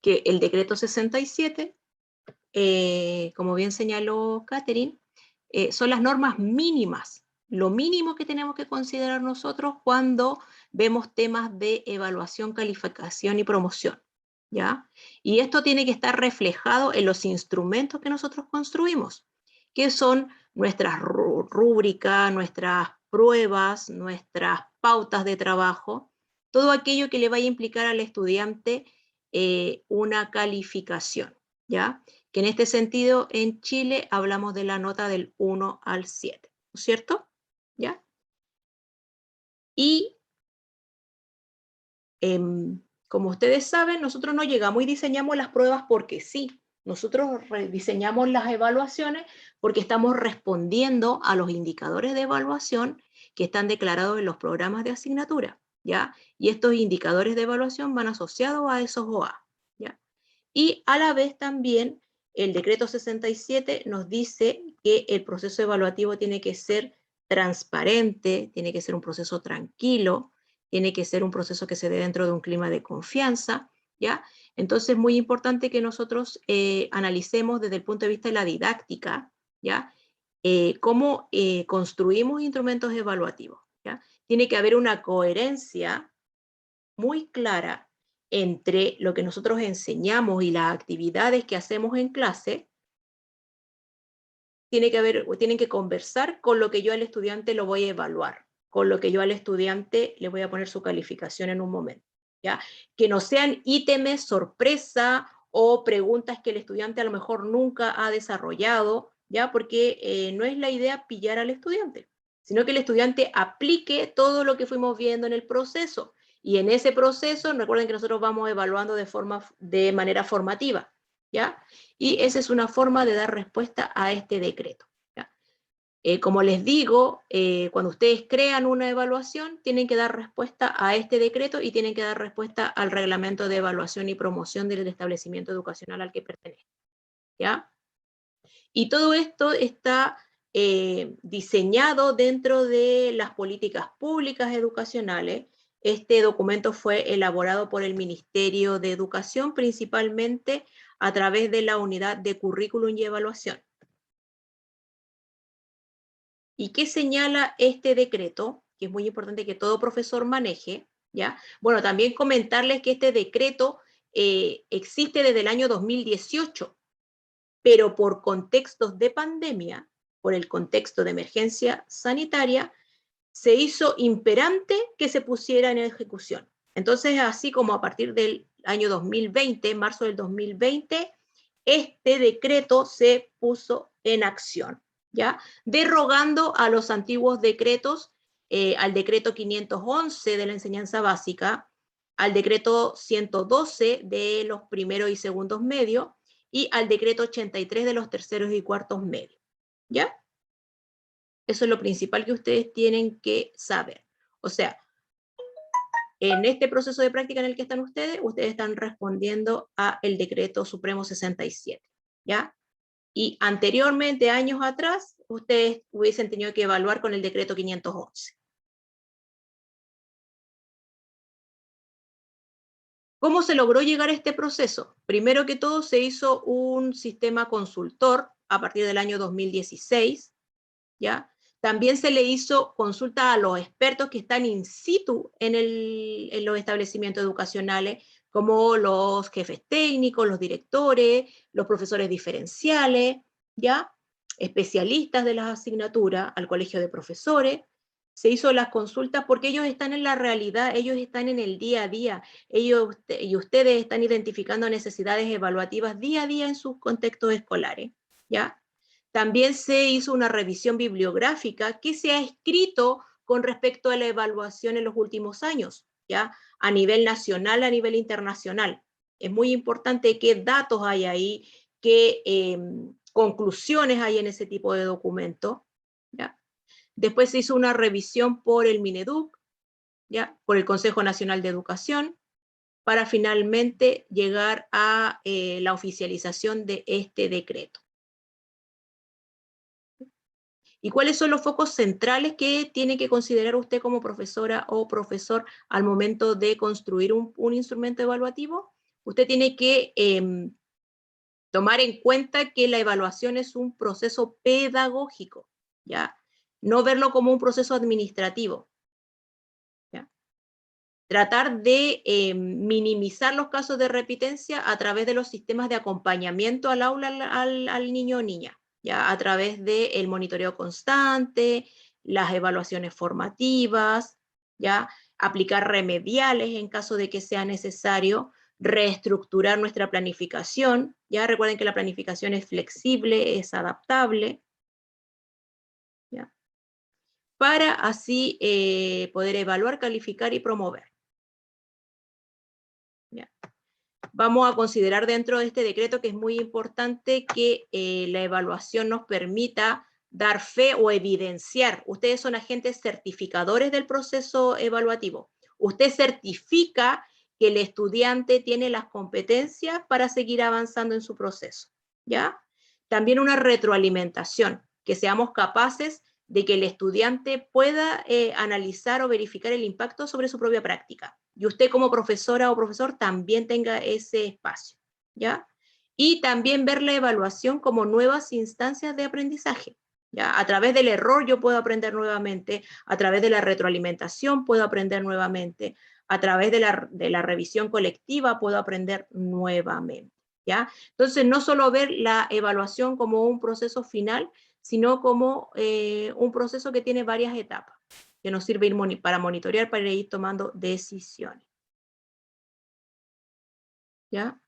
que el decreto 67, como bien señaló Catherine, son las normas mínimas, lo mínimo que tenemos que considerar nosotros cuando vemos temas de evaluación, calificación y promoción, ¿ya? Y esto tiene que estar reflejado en los instrumentos que nosotros construimos, que son nuestras rúbricas, nuestras pruebas, nuestras pautas de trabajo, todo aquello que le vaya a implicar al estudiante una calificación, ¿ya? Que en este sentido en Chile hablamos de la nota del 1 al 7, ¿no es cierto? ¿Ya? Y como ustedes saben, nosotros no llegamos y diseñamos las pruebas porque sí. Nosotros diseñamos las evaluaciones porque estamos respondiendo a los indicadores de evaluación que están declarados en los programas de asignatura, ¿ya? Y estos indicadores de evaluación van asociados a esos OA, ¿ya? Y a la vez también el decreto 67 nos dice que el proceso evaluativo tiene que ser transparente, tiene que ser un proceso tranquilo, tiene que ser un proceso que se dé dentro de un clima de confianza, ¿ya? Entonces es muy importante que nosotros analicemos desde el punto de vista de la didáctica, ¿ya? Cómo construimos instrumentos evaluativos, ¿ya? Tiene que haber una coherencia muy clara entre lo que nosotros enseñamos y las actividades que hacemos en clase. Tienen que conversar con lo que yo al estudiante lo voy a evaluar, con lo que yo al estudiante le voy a poner su calificación en un momento, ¿ya? Que no sean ítems sorpresa o preguntas que el estudiante a lo mejor nunca ha desarrollado, ¿ya? Porque no es la idea pillar al estudiante, sino que el estudiante aplique todo lo que fuimos viendo en el proceso. Y en ese proceso, recuerden que nosotros vamos evaluando de manera formativa, ¿ya? Y esa es una forma de dar respuesta a este decreto, ¿ya? Como les digo, cuando ustedes crean una evaluación, tienen que dar respuesta a este decreto y tienen que dar respuesta al reglamento de evaluación y promoción del establecimiento educacional al que pertenece, ¿ya? Y todo esto está diseñado dentro de las políticas públicas educacionales. Este documento fue elaborado por el Ministerio de Educación, principalmente a través de la unidad de currículum y evaluación. ¿Y qué señala este decreto? Que es muy importante que todo profesor maneje, ¿ya? Bueno, también comentarles que este decreto existe desde el año 2018, pero por contextos de pandemia, por el contexto de emergencia sanitaria, se hizo imperante que se pusiera en ejecución. Entonces, así como a partir del año 2020, marzo del 2020, este decreto se puso en acción, ¿ya? Derogando a los antiguos decretos, al decreto 511 de la enseñanza básica, al decreto 112 de los primeros y segundos medios, y al decreto 83 de los terceros y cuartos medios, ¿ya? Eso es lo principal que ustedes tienen que saber. O sea, en este proceso de práctica en el que están ustedes están respondiendo a el decreto supremo 67, ¿ya? Y anteriormente, años atrás, ustedes hubiesen tenido que evaluar con el decreto 511. ¿Cómo se logró llegar a este proceso? Primero que todo, se hizo un sistema consultor a partir del año 2016, ¿ya? También se le hizo consulta a los expertos que están in situ en los establecimientos educacionales, como los jefes técnicos, los directores, los profesores diferenciales, ¿ya? Especialistas de las asignaturas, al colegio de profesores. Se hizo las consultas porque ellos están en la realidad, ellos están en el día a día, ellos y ustedes están identificando necesidades evaluativas día a día en sus contextos escolares, ¿ya? También se hizo una revisión bibliográfica que se ha escrito con respecto a la evaluación en los últimos años, ¿ya? A nivel nacional, a nivel internacional. Es muy importante qué datos hay ahí, qué conclusiones hay en ese tipo de documento, ¿ya? Después se hizo una revisión por el Mineduc, ¿ya? Por el Consejo Nacional de Educación, para finalmente llegar a la oficialización de este decreto. ¿Y cuáles son los focos centrales que tiene que considerar usted como profesora o profesor al momento de construir un instrumento evaluativo? usted tiene que tomar en cuenta que la evaluación es un proceso pedagógico, ¿ya? No verlo como un proceso administrativo, ¿ya? Tratar de minimizar los casos de repitencia a través de los sistemas de acompañamiento al aula, al niño o niña, ¿ya? A través del monitoreo constante, las evaluaciones formativas, ¿ya? Aplicar remediales en caso de que sea necesario, reestructurar nuestra planificación, ¿ya? Recuerden que la planificación es flexible, es adaptable, ¿ya? Para así poder evaluar, calificar y promover, ¿ya? Vamos a considerar dentro de este decreto que es muy importante que la evaluación nos permita dar fe o evidenciar. Ustedes son agentes certificadores del proceso evaluativo. Usted certifica que el estudiante tiene las competencias para seguir avanzando en su proceso, ¿ya? También una retroalimentación, que seamos capaces de que el estudiante pueda analizar o verificar el impacto sobre su propia práctica. Y usted como profesora o profesor también tenga ese espacio, ¿ya? Y también ver la evaluación como nuevas instancias de aprendizaje, ¿ya? A través del error yo puedo aprender nuevamente, a través de la retroalimentación puedo aprender nuevamente, a través de la revisión colectiva puedo aprender nuevamente, ¿ya? Entonces, no solo ver la evaluación como un proceso final, sino como un proceso que tiene varias etapas, que nos sirve para monitorear, para ir tomando decisiones, ¿ya?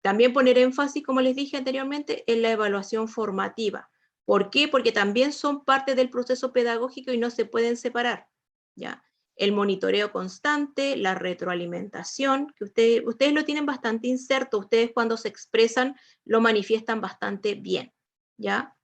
También poner énfasis, como les dije anteriormente, en la evaluación formativa. ¿Por qué? Porque también son parte del proceso pedagógico y no se pueden separar, ¿ya? El monitoreo constante, la retroalimentación, que ustedes lo tienen bastante inserto, ustedes cuando se expresan lo manifiestan bastante bien, ¿ya?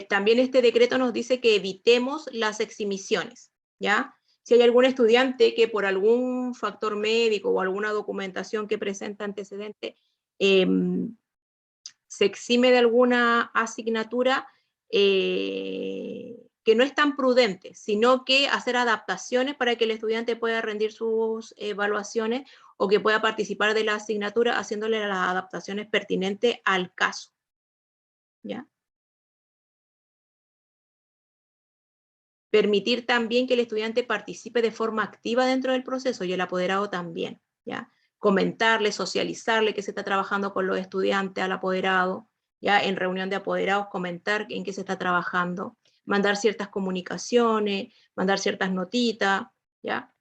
También este decreto nos dice que evitemos las exhibiciones, ¿ya? Si hay algún estudiante que por algún factor médico o alguna documentación que presenta antecedente se exime de alguna asignatura, que no es tan prudente, sino que hacer adaptaciones para que el estudiante pueda rendir sus evaluaciones o que pueda participar de la asignatura haciéndole las adaptaciones pertinentes al caso, ¿ya? Permitir también que el estudiante participe de forma activa dentro del proceso y el apoderado también, ¿ya? Comentarle, socializarle que se está trabajando con los estudiantes al apoderado, ¿ya? En reunión de apoderados comentar en qué se está trabajando, mandar ciertas comunicaciones, mandar ciertas notitas, ¿ya?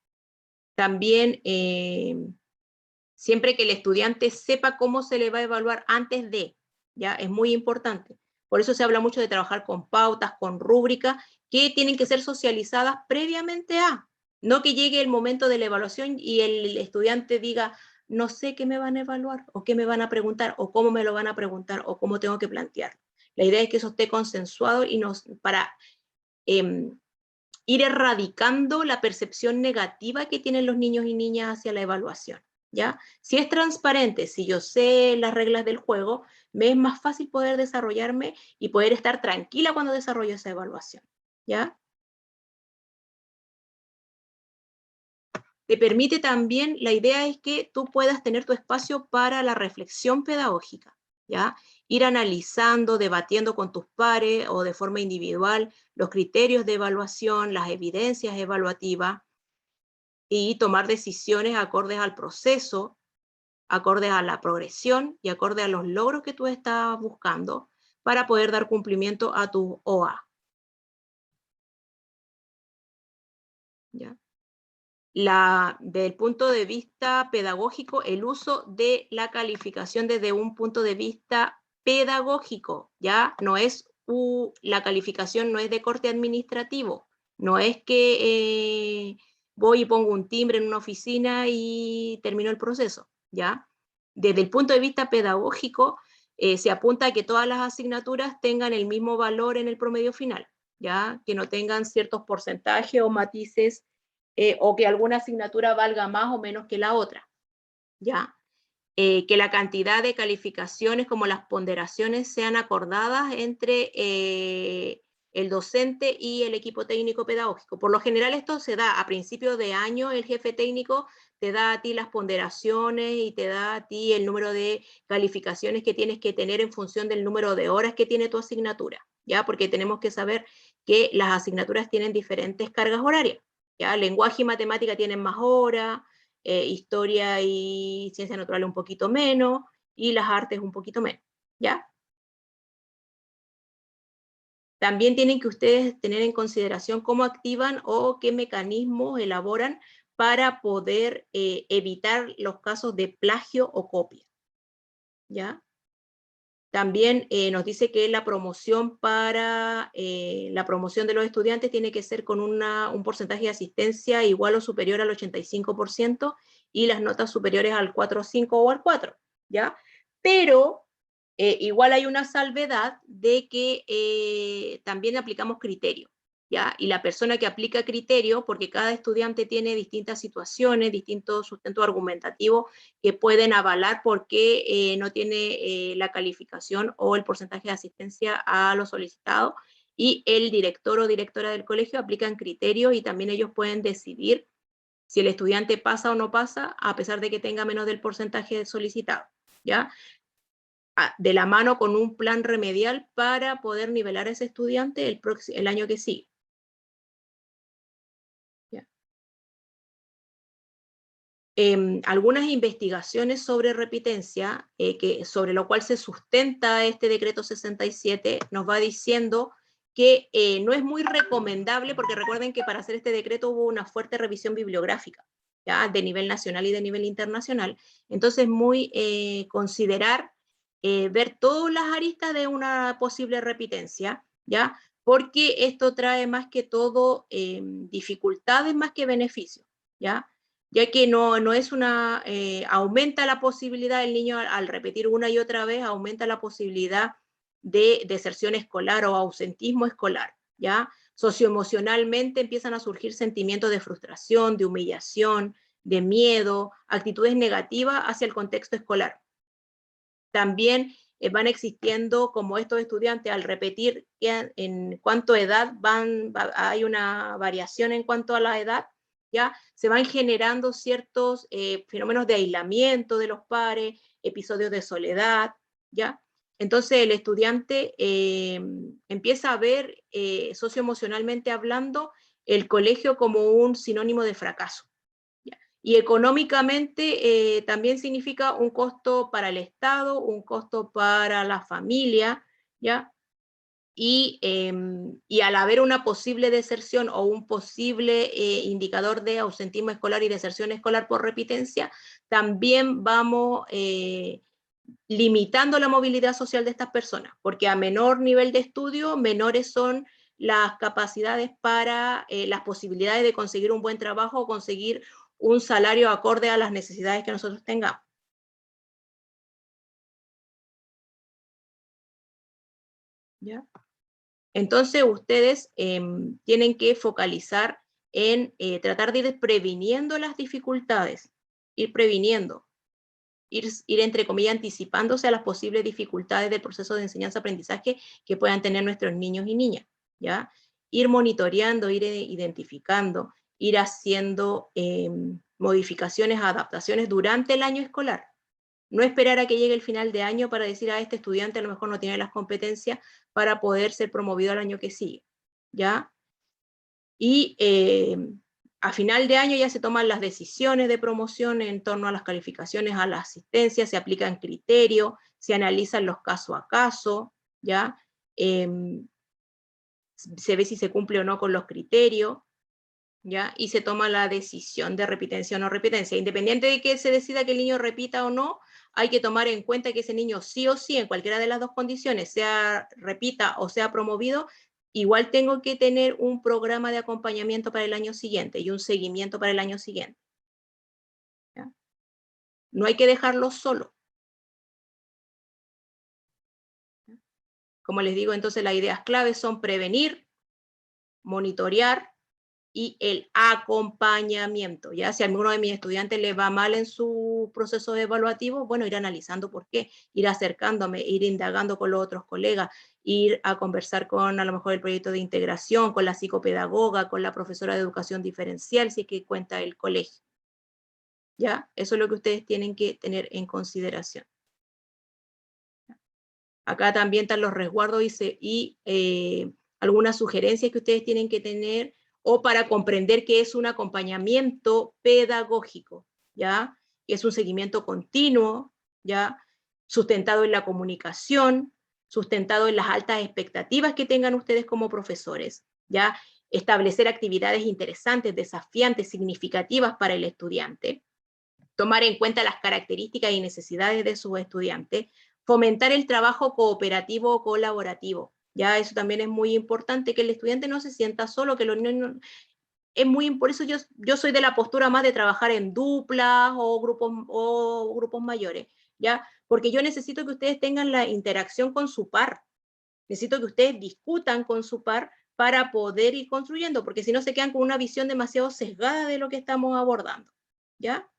También siempre que el estudiante sepa cómo se le va a evaluar antes de, ¿ya? Es muy importante. Por eso se habla mucho de trabajar con pautas, con rúbricas, que tienen que ser socializadas previamente a, no que llegue el momento de la evaluación y el estudiante diga, no sé qué me van a evaluar, o qué me van a preguntar, o cómo me lo van a preguntar, o cómo tengo que plantear. La idea es que eso esté consensuado y para ir erradicando la percepción negativa que tienen los niños y niñas hacia la evaluación, ¿ya? Si es transparente, si yo sé las reglas del juego, me es más fácil poder desarrollarme y poder estar tranquila cuando desarrollo esa evaluación, ¿ya? Te permite también, la idea es que tú puedas tener tu espacio para la reflexión pedagógica, ¿ya? Ir analizando, debatiendo con tus pares o de forma individual los criterios de evaluación, las evidencias evaluativas, y tomar decisiones acordes al proceso, acordes a la progresión y acorde a los logros que tú estás buscando para poder dar cumplimiento a tu OA, ¿ya? Desde el punto de vista pedagógico, el uso de la calificación desde un punto de vista pedagógico, ¿ya? No es, la calificación no es de corte administrativo, no es que voy y pongo un timbre en una oficina y termino el proceso, ¿ya? Desde el punto de vista pedagógico, se apunta a que todas las asignaturas tengan el mismo valor en el promedio final, ¿ya? Que no tengan ciertos porcentajes o matices o que alguna asignatura valga más o menos que la otra, ¿ya? Que la cantidad de calificaciones como las ponderaciones sean acordadas entre el docente y el equipo técnico pedagógico. Por lo general esto se da a principio de año, el jefe técnico te da a ti las ponderaciones y te da a ti el número de calificaciones que tienes que tener en función del número de horas que tiene tu asignatura, ¿ya? Porque tenemos que saber que las asignaturas tienen diferentes cargas horarias, ¿ya? Lenguaje y matemática tienen más horas, historia y ciencias naturales un poquito menos, y las artes un poquito menos, ¿ya? También tienen que ustedes tener en consideración cómo activan o qué mecanismos elaboran para poder evitar los casos de plagio o copia, ¿ya? También nos dice que la promoción la promoción de los estudiantes tiene que ser con un porcentaje de asistencia igual o superior al 85% y las notas superiores al 4,5 o al 4, ¿ya? Pero igual hay una salvedad de que también aplicamos criterio, ¿ya? Y la persona que aplica criterio, porque cada estudiante tiene distintas situaciones, distintos sustentos argumentativos que pueden avalar por qué no tiene la calificación o el porcentaje de asistencia a lo solicitado, y el director o directora del colegio aplican criterios y también ellos pueden decidir si el estudiante pasa o no pasa, a pesar de que tenga menos del porcentaje solicitado, ¿ya? De la mano con un plan remedial para poder nivelar a ese estudiante el año que sigue. ¿Ya? Algunas investigaciones sobre repitencia, sobre lo cual se sustenta este decreto 67, nos va diciendo que no es muy recomendable, porque recuerden que para hacer este decreto hubo una fuerte revisión bibliográfica, ¿ya? De nivel nacional y de nivel internacional. Entonces, considerar ver todas las aristas de una posible repitencia, ¿ya? Porque esto trae más que todo dificultades más que beneficios, ¿ya? Ya que no es aumenta la posibilidad, el niño al repetir una y otra vez, aumenta la posibilidad de deserción escolar o ausentismo escolar, ¿ya? Socioemocionalmente empiezan a surgir sentimientos de frustración, de humillación, de miedo, actitudes negativas hacia el contexto escolar. También van existiendo, como estos estudiantes al repetir en cuanto a edad hay una variación en cuanto a la edad, ¿ya? Se van generando ciertos fenómenos de aislamiento de los pares, episodios de soledad, ¿ya? Entonces el estudiante empieza a ver socioemocionalmente hablando el colegio como un sinónimo de fracaso. Y económicamente también significa un costo para el Estado, un costo para la familia, ¿ya? Y al haber una posible deserción o un posible indicador de ausentismo escolar y deserción escolar por repitencia, también vamos limitando la movilidad social de estas personas, porque a menor nivel de estudio, menores son las capacidades para las posibilidades de conseguir un buen trabajo o conseguir un salario acorde a las necesidades que nosotros tengamos. ¿Ya? Entonces ustedes tienen que focalizar en tratar de ir previniendo las dificultades, ir previniendo, ir entre comillas anticipándose a las posibles dificultades del proceso de enseñanza-aprendizaje que puedan tener nuestros niños y niñas, ¿ya? Ir monitoreando, ir identificando, ir haciendo modificaciones, adaptaciones durante el año escolar. No esperar a que llegue el final de año para decir a este estudiante a lo mejor no tiene las competencias para poder ser promovido al año que sigue, ¿ya? Y a final de año ya se toman las decisiones de promoción en torno a las calificaciones, a la asistencia, se aplican criterios, se analizan los caso a caso, ¿ya? Se ve si se cumple o no con los criterios, ¿ya? Y se toma la decisión de repitencia o no repitencia. Independiente de que se decida que el niño repita o no, hay que tomar en cuenta que ese niño sí o sí, en cualquiera de las dos condiciones, sea repita o sea promovido, igual tengo que tener un programa de acompañamiento para el año siguiente y un seguimiento para el año siguiente, ¿ya? No hay que dejarlo solo. Como les digo, entonces las ideas claves son prevenir, monitorear y el acompañamiento. Ya si a alguno de mis estudiantes le va mal en su proceso evaluativo, bueno, ir analizando por qué, ir acercándome, ir indagando con los otros colegas, ir a conversar con a lo mejor el proyecto de integración, con la psicopedagoga, con la profesora de educación diferencial, si es que cuenta el colegio. ¿ya? Eso es lo que ustedes tienen que tener en consideración. Acá también están los resguardos y algunas sugerencias que ustedes tienen que tener o para comprender que es un acompañamiento pedagógico, ¿ya? Que es un seguimiento continuo, ¿ya? Sustentado en la comunicación, sustentado en las altas expectativas que tengan ustedes como profesores, ¿ya? Establecer actividades interesantes, desafiantes, significativas para el estudiante, tomar en cuenta las características y necesidades de sus estudiantes, fomentar el trabajo cooperativo o colaborativo. Ya eso también es muy importante, que el estudiante no se sienta solo, que los niños... por eso yo soy de la postura más de trabajar en duplas o grupos mayores, ¿ya? Porque yo necesito que ustedes tengan la interacción con su par. Necesito que ustedes discutan con su par para poder ir construyendo, porque si no se quedan con una visión demasiado sesgada de lo que estamos abordando, ¿ya?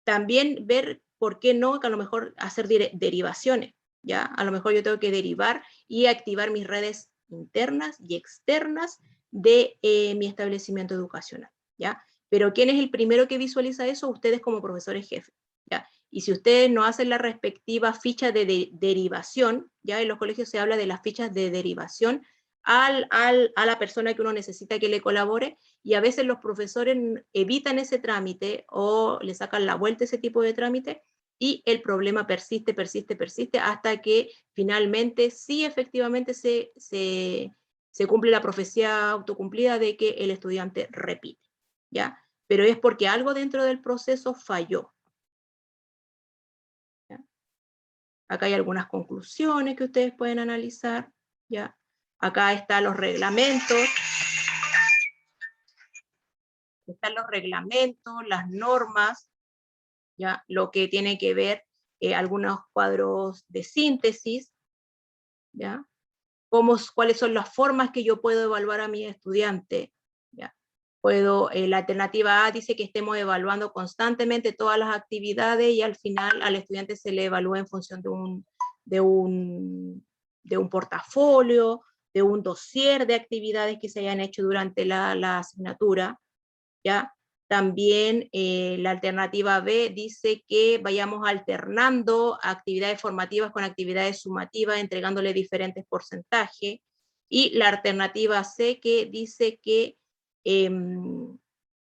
También ver por qué no, que a lo mejor hacer derivaciones, ¿ya? A lo mejor yo tengo que derivar y activar mis redes internas y externas de mi establecimiento educacional, ¿ya? Pero ¿quién es el primero que visualiza eso? Ustedes como profesores jefes, ¿ya? Y si ustedes no hacen la respectiva ficha de derivación, ya en los colegios se habla de las fichas de derivación a la persona que uno necesita que le colabore, y a veces los profesores evitan ese trámite o le sacan la vuelta a ese tipo de trámite, y el problema persiste, persiste, persiste, hasta que finalmente sí efectivamente se cumple la profecía autocumplida de que el estudiante repite, ¿ya? Pero es porque algo dentro del proceso falló, ¿ya? Acá hay algunas conclusiones que ustedes pueden analizar, ¿ya? Acá están los reglamentos, las normas, ¿ya? Lo que tiene que ver algunos cuadros de síntesis, ¿ya? Cuáles son las formas que yo puedo evaluar a mi estudiante, ¿ya? La alternativa A dice que estemos evaluando constantemente todas las actividades y al final al estudiante se le evalúa en función de un portafolio, de un dossier de actividades que se hayan hecho durante la asignatura, ¿ya? También la alternativa B dice que vayamos alternando actividades formativas con actividades sumativas, entregándole diferentes porcentajes. Y la alternativa C que dice que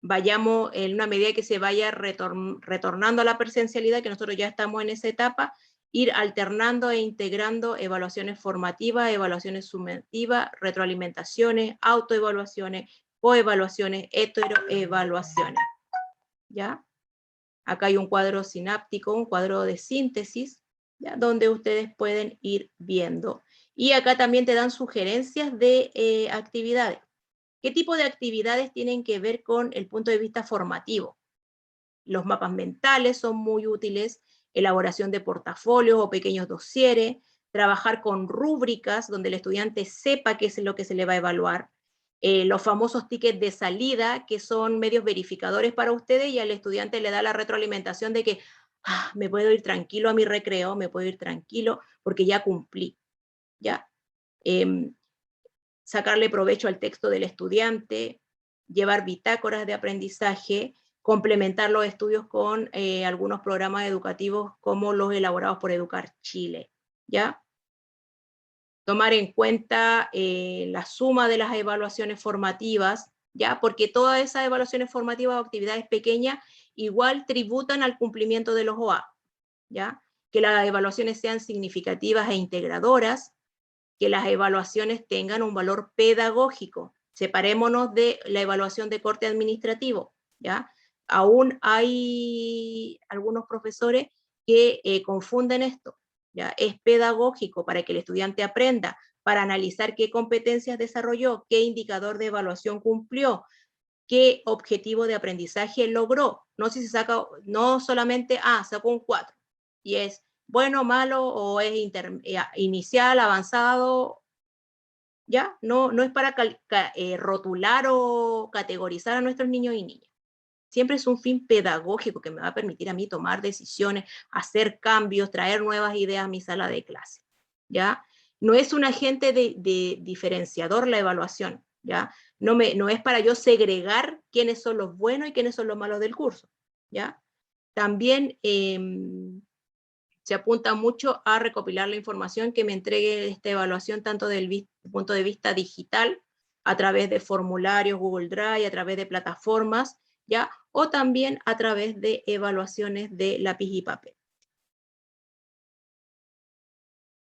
vayamos en una medida que se vaya retornando a la presencialidad, que nosotros ya estamos en esa etapa, ir alternando e integrando evaluaciones formativas, evaluaciones sumativas, retroalimentaciones, autoevaluaciones, coevaluaciones, heteroevaluaciones, ¿ya? Acá hay un cuadro sináptico, un cuadro de síntesis, ¿ya? Donde ustedes pueden ir viendo. Y acá también te dan sugerencias de actividades. ¿Qué tipo de actividades tienen que ver con el punto de vista formativo? Los mapas mentales son muy útiles, elaboración de portafolios o pequeños dosieres, trabajar con rúbricas donde el estudiante sepa qué es lo que se le va a evaluar, los famosos tickets de salida, que son medios verificadores para ustedes, y al estudiante le da la retroalimentación de que me puedo ir tranquilo a mi recreo, me puedo ir tranquilo porque ya cumplí, ¿ya? Sacarle provecho al texto del estudiante, llevar bitácoras de aprendizaje, complementar los estudios con algunos programas educativos como los elaborados por Educar Chile, ¿ya? Tomar en cuenta la suma de las evaluaciones formativas, ¿ya? Porque todas esas evaluaciones formativas o actividades pequeñas igual tributan al cumplimiento de los OA, ¿ya? Que las evaluaciones sean significativas e integradoras, que las evaluaciones tengan un valor pedagógico. Separémonos de la evaluación de corte administrativo, ¿ya? Aún hay algunos profesores que confunden esto, ¿ya? Es pedagógico para que el estudiante aprenda, para analizar qué competencias desarrolló, qué indicador de evaluación cumplió, qué objetivo de aprendizaje logró. No si se saca, no solamente, sacó un 4, y es bueno, malo, o es inicial, avanzado, ¿ya? No es para rotular o categorizar a nuestros niños y niñas. Siempre es un fin pedagógico que me va a permitir a mí tomar decisiones, hacer cambios, traer nuevas ideas a mi sala de clase, ¿ya? No es un agente de diferenciador la evaluación, ¿ya? no es para yo segregar quiénes son los buenos y quiénes son los malos del curso, ¿ya? También se apunta mucho a recopilar la información que me entregue esta evaluación, tanto desde el punto de vista digital, a través de formularios Google Drive, a través de plataformas, ¿ya? O también a través de evaluaciones de lápiz y papel.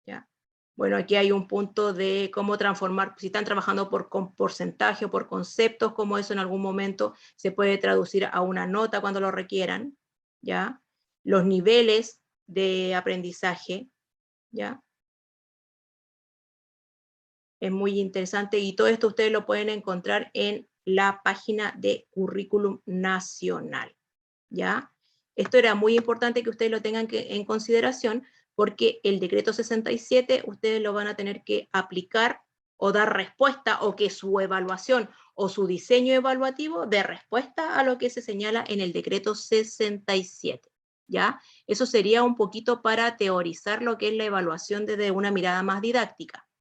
¿Ya? Bueno, aquí hay un punto de cómo transformar, si están trabajando por porcentaje o por conceptos, cómo eso en algún momento se puede traducir a una nota cuando lo requieran, ¿ya? Los niveles de aprendizaje, ¿ya? Es muy interesante y todo esto ustedes lo pueden encontrar en la página de Currículum Nacional, ¿ya? Esto era muy importante que ustedes lo tengan en consideración porque el decreto 67 ustedes lo van a tener que aplicar o dar respuesta o que su evaluación o su diseño evaluativo dé respuesta a lo que se señala en el decreto 67, ¿ya? Eso sería un poquito para teorizar lo que es la evaluación desde una mirada más didáctica,